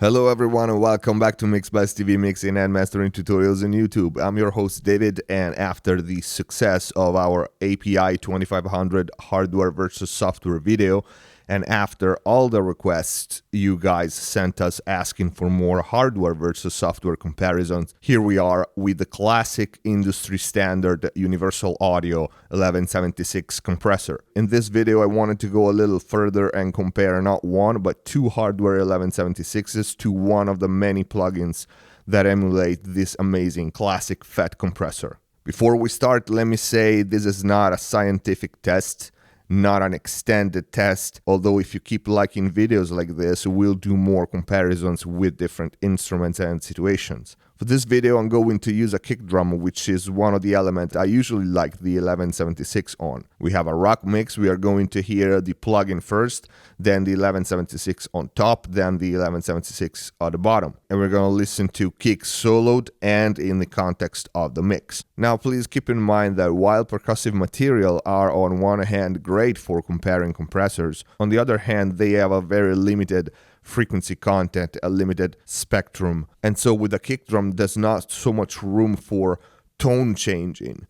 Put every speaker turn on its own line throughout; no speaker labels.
Hello everyone and welcome back to MixBus TV mixing and mastering tutorials on YouTube. I'm your host David, and after the success of our API 2500 hardware versus software video, and after all the requests you guys sent us asking for more hardware versus software comparisons, here we are with the classic industry standard Universal Audio 1176 compressor. In this video I wanted to go a little further and compare not one but two hardware 1176s to one of the many plugins that emulate this amazing classic FET compressor. Before we start, let me say this is not a scientific test, not an extended test, although if you keep liking videos like this, we'll do more comparisons with different instruments and situations. For this video, I'm going to use a kick drum, which is one of the elements I usually like the 1176 on. We have a rock mix, we are going to hear the plugin first, then the 1176 on top, then the 1176 at the bottom. And we're going to listen to kick soloed and in the context of the mix. Now please keep in mind that while percussive material are on one hand great for comparing compressors, on the other hand they have a very limited frequency content, a limited spectrum, and so with a kick drum there's not so much room for tone changing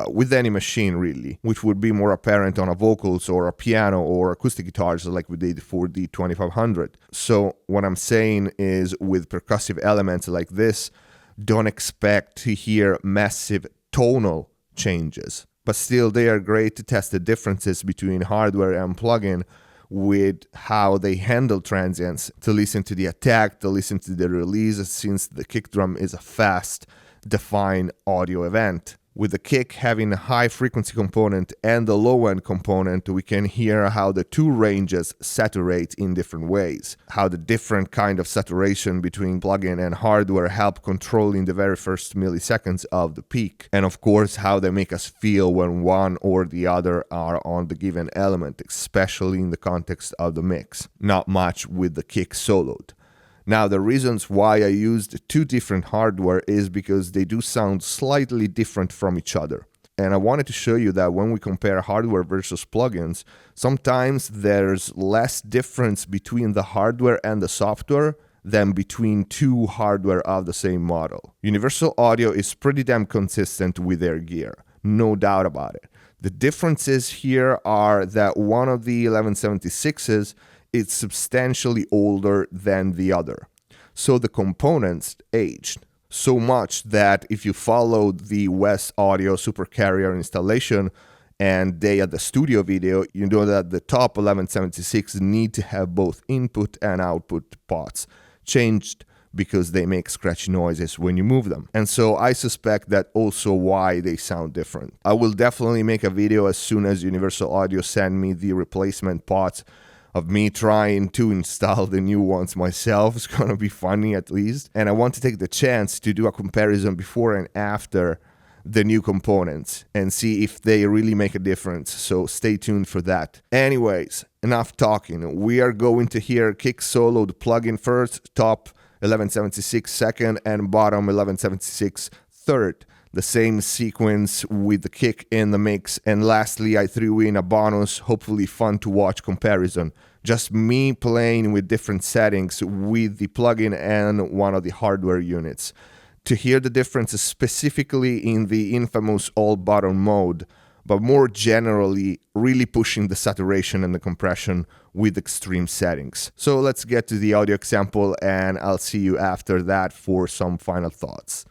with any machine really, which would be more apparent on a vocals or a piano or acoustic guitars like we did for the 2500. So what I'm saying is, with percussive elements like this, don't expect to hear massive tonal changes, but still they are great to test the differences between hardware and plugin with how they handle transients, to listen to the attack, to listen to the release, since the kick drum is a fast, defined audio event. With the kick having a high frequency component and the low end component, we can hear how the two ranges saturate in different ways, how the different kind of saturation between plugin and hardware help controlling the very first milliseconds of the peak, and of course how they make us feel when one or the other are on the given element, especially in the context of the mix. Not much with the kick soloed. Now, the reasons why I used two different hardware is because they do sound slightly different from each other. And I wanted to show you that when we compare hardware versus plugins, sometimes there's less difference between the hardware and the software than between two hardware of the same model. Universal Audio is pretty damn consistent with their gear, no doubt about it. The differences here are that one of the 1176s is substantially older than the other. So the components aged so much that if you followed the West Audio Supercarrier installation and they at the studio video, you know that the top 1176 need to have both input and output pots changed because they make scratchy noises when you move them. And so I suspect that also why they sound different. I will definitely make a video as soon as Universal Audio send me the replacement pots of me trying to install the new ones myself. It's gonna be funny at least. And I want to take the chance to do a comparison before and after the new components and see if they really make a difference. So stay tuned for that. Anyways, enough talking. We are going to hear kick soloed plugin first, top 1176 second, and bottom 1176 third. The same sequence with the kick in the mix. And lastly, I threw in a bonus, hopefully fun to watch comparison. Just me playing with different settings with the plugin and one of the hardware units, to hear the differences specifically in the infamous all bottom mode, but more generally really pushing the saturation and the compression with extreme settings. So let's get to the audio example and I'll see you after that for some final thoughts.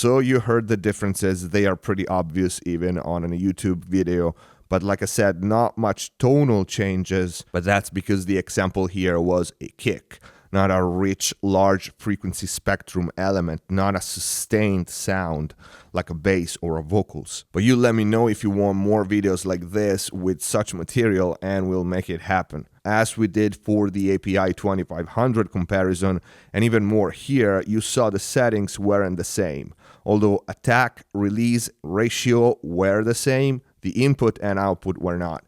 So you heard the differences. They are pretty obvious even on a YouTube video. But like I said, not much tonal changes, but that's because the example here was a kick, not a rich, large frequency spectrum element, not a sustained sound like a bass or a vocals. But you let me know if you want more videos like this with such material and we'll make it happen. As we did for the API 2500 comparison, and even more here, you saw the settings weren't the same. Although attack, release, ratio were the same, the input and output were not.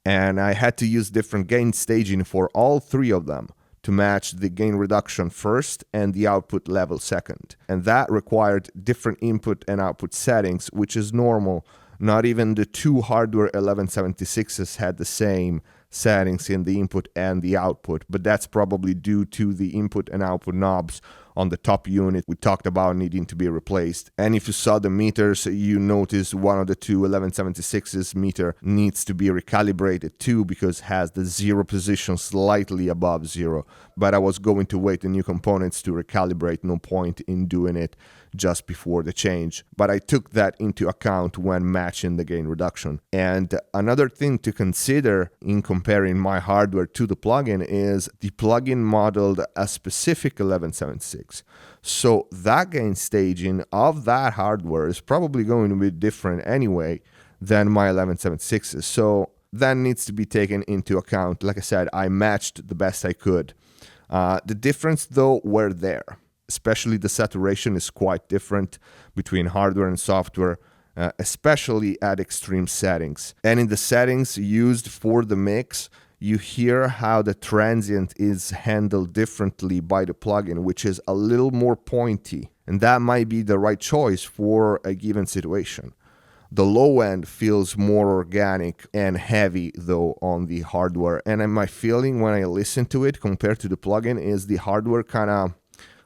And I had to use different gain staging for all three of them to match the gain reduction first and the output level second. And that required different input and output settings, which is normal. Not even the two hardware 1176s had the same settings in the input and the output, but that's probably due to the input and output knobs on the top unit we talked about needing to be replaced. And if you saw the meters, you notice one of the two 1176's meter needs to be recalibrated too, because it has the zero position slightly above zero. But I was going to wait the new components to recalibrate, no point in doing it just before the change. But I took that into account when matching the gain reduction. And another thing to consider in comparing my hardware to the plugin is the plugin modeled a specific 1176. So that gain staging of that hardware is probably going to be different anyway than my 1176s. So that needs to be taken into account. Like I said, I matched the best I could. The difference though were there. Especially the saturation is quite different between hardware and software, especially at extreme settings. And in the settings used for the mix, you hear how the transient is handled differently by the plugin, which is a little more pointy. And that might be the right choice for a given situation. The low end feels more organic and heavy though on the hardware. And my feeling when I listen to it compared to the plugin is the hardware kind of,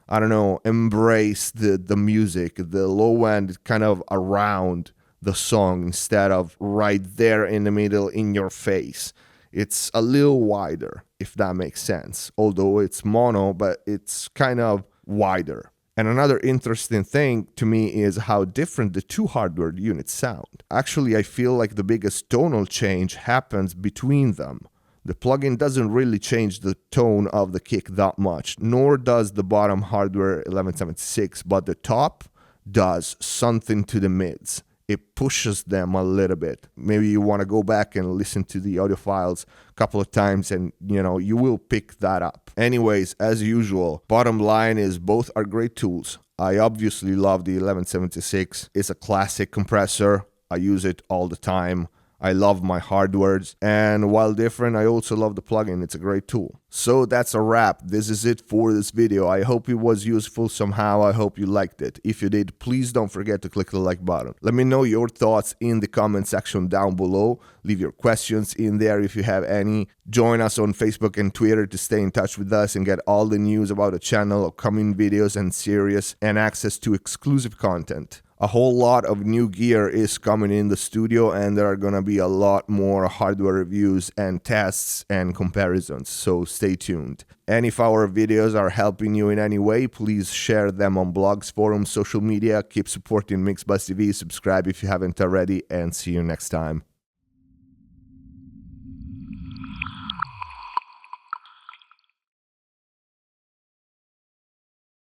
I don't know, embrace the music, the low end kind of around the song instead of right there in the middle in your face. It's a little wider, if that makes sense. Although it's mono, but it's kind of wider. And another interesting thing to me is how different the two hardware units sound. Actually, I feel like the biggest tonal change happens between them. The plugin doesn't really change the tone of the kick that much, nor does the bottom hardware 1176, but the top does something to the mids. It pushes them a little bit. Maybe you want to go back and listen to the audio files a couple of times and you will pick that up. Anyways, as usual, bottom line is both are great tools. I obviously love the 1176. It's a classic compressor. I use it all the time. I love my hardwares, and while different, I also love the plugin. It's a great tool. So that's a wrap. This is it for this video. I hope it was useful somehow. I hope you liked it. If you did, please don't forget to click the like button. Let me know your thoughts in the comment section down below. Leave your questions in there if you have any. Join us on Facebook and Twitter to stay in touch with us and get all the news about the channel, upcoming videos and series, and access to exclusive content. A whole lot of new gear is coming in the studio, and there are gonna be a lot more hardware reviews and tests and comparisons, so stay tuned. And if our videos are helping you in any way, please share them on blogs, forums, social media. Keep supporting MixBuzz TV, subscribe if you haven't already, and see you next time.